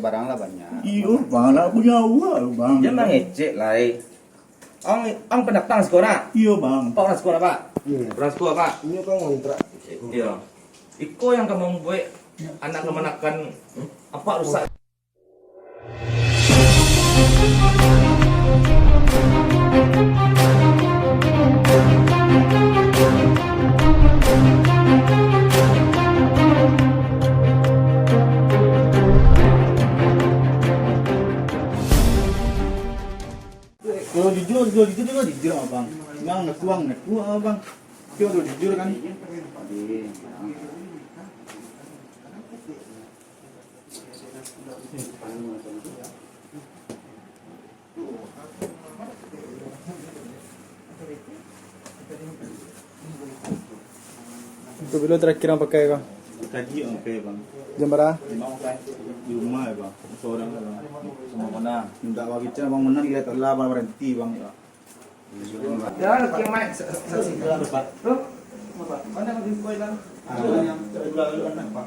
barang lah banyak. Iya bang, nak punya uang bang. Jangan ngecek lah. Ang pendatang sekolah. Iya bang. Pak orang sekolah pak. Iya. Orang sekolah pak. Ini kan ngontrak. Iya. Iko yang kamu membuat anak kemanakan apa rusak. Kalau jujur juga jujur abang. Bang ngetuang abang. Dia udah jujur kan. Itu bilo terakhir yang pakai kah? Tadi oke bang. Jam berapa? Di rumah ya bang. Seorang ya bang. Sama mana? Minta bagi cara bang menang lihat Allah bang berhenti bang. Ya, yang main saksi. Tuh. Mana yang dibuat lah? Yang lalu anak pak.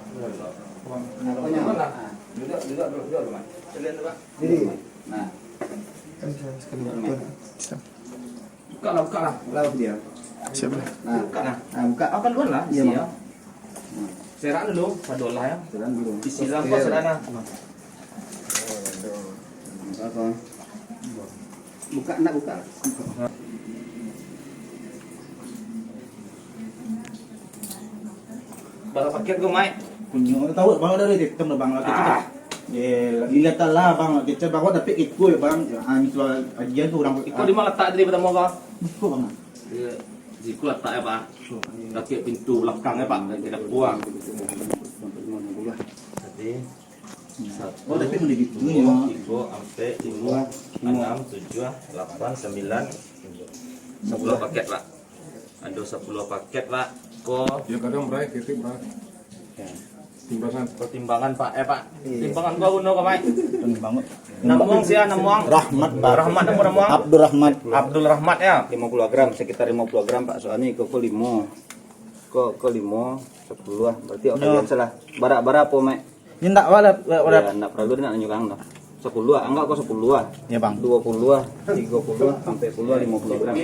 Mana? Duduk Mas. Lihat Pak. Jadi, Nah, Buka lah. lalu dia. Siapa? Nah, Buka lah. buka. Apa duluan lah? Iya, Isi Bang. ya. Serak dulu, padolah ya. Jalan dulu. Isi lampu sederhana. Apa? Buka, nak buka. Barang paket gue, Mai. Punya tahu bang dari hitam bang lagi kita. Lihat lah bang kita bawa tapi ikut ya bang. Itu ajian tuh orang. Iko di mana letak daripada mau kau? Ikut bang. Di letak ya, Pak. Kaki pintu belakangnya, Pak. Tidak buang. Jadi Oh tapi mau gitu dua, ya. tiga, sampai lima, enam, tujuh, delapan, sembilan, 10 paket, Pak. Ada 10 paket, Pak. ya kadang berai, kita berai. Timbangan. Pertimbangan, Pak. Pak. Timbangan gua guna kau, Mai. Banget. Namuang sih, namuang. Rahmat Pak. Rahmat namuang. Abdul Rahmat. Abdul Rahmat ya. 50 gram, sekitar 50 gram Pak. Soalnya kok 5. Kok 5, 10 berarti oke salah. Bara-bara apa, Mek? Ini tak ada. Ya, enggak perlu nak nyukang dah. 10 enggak kok 10. Ya bang. 20, 30 sampai 50 gram.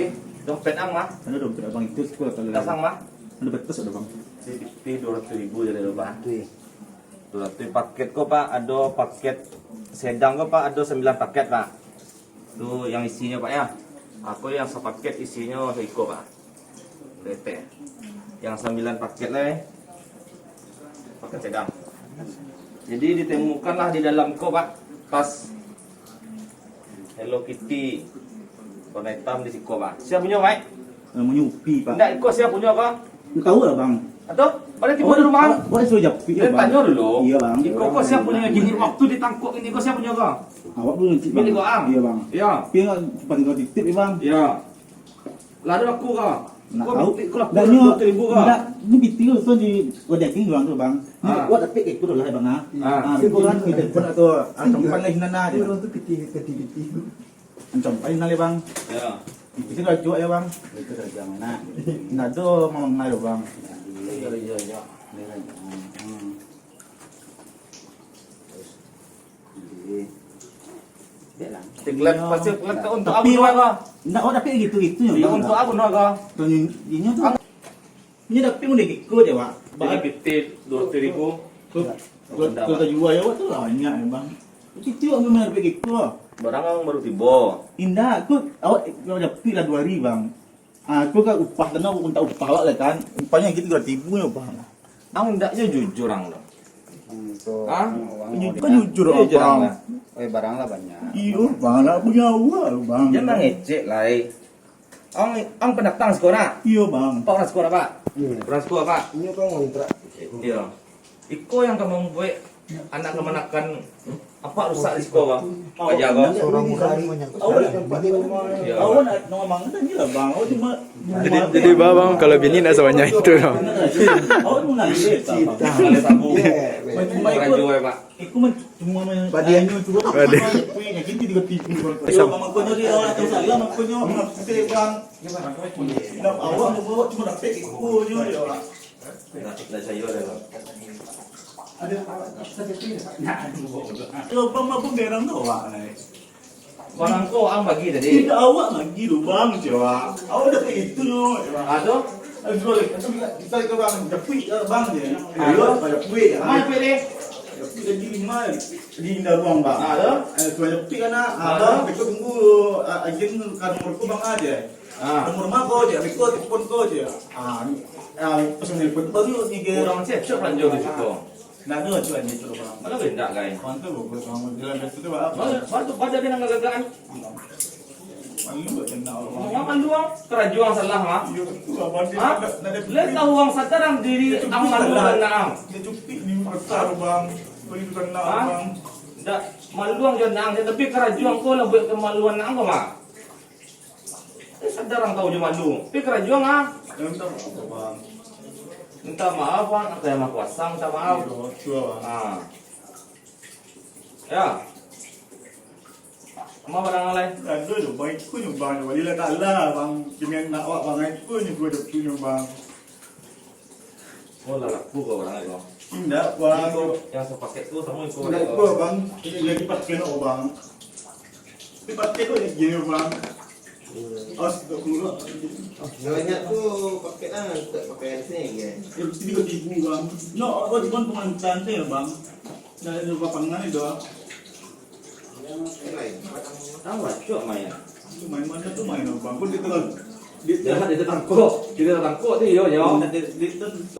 Dompet ang mah. Ada dong tidak bang itu sekolah kalau. Dasang mah. Ada betul ada bang. CDP 200.000 jadi Pak. 200 paket kok, Pak. Ada paket sedang kok, Pak. Ada 9 paket, Pak. Itu yang isinya, Pak ya. Aku yang sepaket isinya seiko, Pak. DP. Yang 9 paket lah. Paket sedang. Jadi ditemukanlah di dalam kok, Pak, tas Hello Kitty warna hitam di siko, Pak. Siapa punya, Mike? Namanya Upi Pak. Enggak, kok siapa punya, Pak? Tahu lah bang. Atau pada tiba di rumah? Boleh suruh japi ya bang. Tanya dulu. Iya bang. Kok siapa punya gini waktu ditangkuk ini kok siapa punya kok? Awak dulu cik bang. Milik kau, Am? Iya bang. Iya. Tapi nggak cepat tinggal titip ya bang. Iya. Lalu aku kok. Nak Kok tahu. bitik kok Dan ni 2.000 kok. Enggak, ini bitik tu di Wadaking doang tu bang. Ni Ah. kuat tapi ikut dulu lah bang ah. Ah. Itu kan kita pun atau tempat lain nana Dia dia. orang tu piti. Ancam paling nali bang. Ya. Itu sih kalau cuak ya bang. Itu saja mana. Nah tu mau ngayo bang. Iya. Tinggal pasti letak untuk aku Tapi doa kok. Enggak, oh tapi gitu-gitu ya. Iya untuk aku doa kok. Dan ini tuh. Ini tapi mau ikut ya pak. Jadi bitik 2.000. Kalau kita jual ya pak tu banyak ya bang. Itu aku memang pergi ikut. Barang yang baru tiba. Indah, aku awak kalau dapat lah 2 hari bang. Aku kan upah dan aku minta upah awak lah kan. Upahnya gitu 2.000 ya bang. Ang ndaknya jujur ang lo. Untuk Ah? Kan jujur Jujur ang bang. lah. barang lah banyak. Iya bang, nak punya uang bang. Jangan ngecek lah. Ang pendatang sekolah. Iya bang. Pak orang sekolah, Pak. Iya. Orang sekolah, Pak. Ini kan ngontrak. Iya. Iko yang kamu membuat anak kemanakan apa rusak di sekolah? Aja kok. Orang murai. Iya. Awak nak ngomong tadi lah bang. Awak cuma. Jadi bang kalau bini nak sebanyak itu loh. Awak mau ngasih tak? Ada sabu. Cuma Orang ikut. jual, Pak. Iku mah cuma badiannya juga. Punya gitu 3.000. Ayo mama ko nyari awak atau saya mama ko nyari mesti bang. Awak mau bawa cuma dapat iku nyo ya. Nah, saya ada. Ada sakit nah aduh. Bang mabuk derang tu awak ni. Barang ko ang bagi tadi. Tidak awak lagi lu bang coba. Awak dah itu lu. Aduh, Kita ke bang tapi bang dia. Ayo pada puit. mai pilih. Jadi mai di indah ruang bang. Aduh. Tu aja pi kana. Ada kita tunggu agen kan nomor ku bang aja. Nomor mak ko je, ko telefon ko je. Pasal telefon baru ni ke. Kurang cek lanjut di situ. Nak ada cuan ni tu bang. Mana benda guys? Mantap bukan kamu jalan dari situ apa? Baru pada dia nak gagakan. Malu buat kenal orang. Makan luang, kerajuang salah mah. Yo tu abang dia Ha? nak Lihat tahu uang sadarang diri ang malu dan naam. Dia cuti ni besar bang. Beli bukan nak Ha? bang. Dak maluang jan naang tapi kerajuang ko lah buat kemaluan naang ko mah. Sadarang tahu je malu. Tapi kerajuang ah. Minta apa bang? Minta maaf Pak, saya mah kuasa minta maaf. Yo cua bang. Ah. Ya. Mau barang lain? Ada tu bang ikut ni bang. Wali lah tak lah bang. Kini nak awak bang ikut ni gua dah punya bang. Oh lah laku kau barang itu. Tidak bang. Yang sepaket tu semua ikut. Tidak gua bang. Ini lagi pakai nak bang. Tapi pakai tu ni gini bang. As tak keluar. Banyak tu paket lah, tak pakai sini kan. Ini kau tipu bang. No, kau cuma pengancan tu bang. Dah ada papangan ni doang. Tahu lah, cok main. Tu main mana tu main bang. Kau dia terang. Dia Jangan dia tangkuk. Kita tangkuk tu yo yo. dia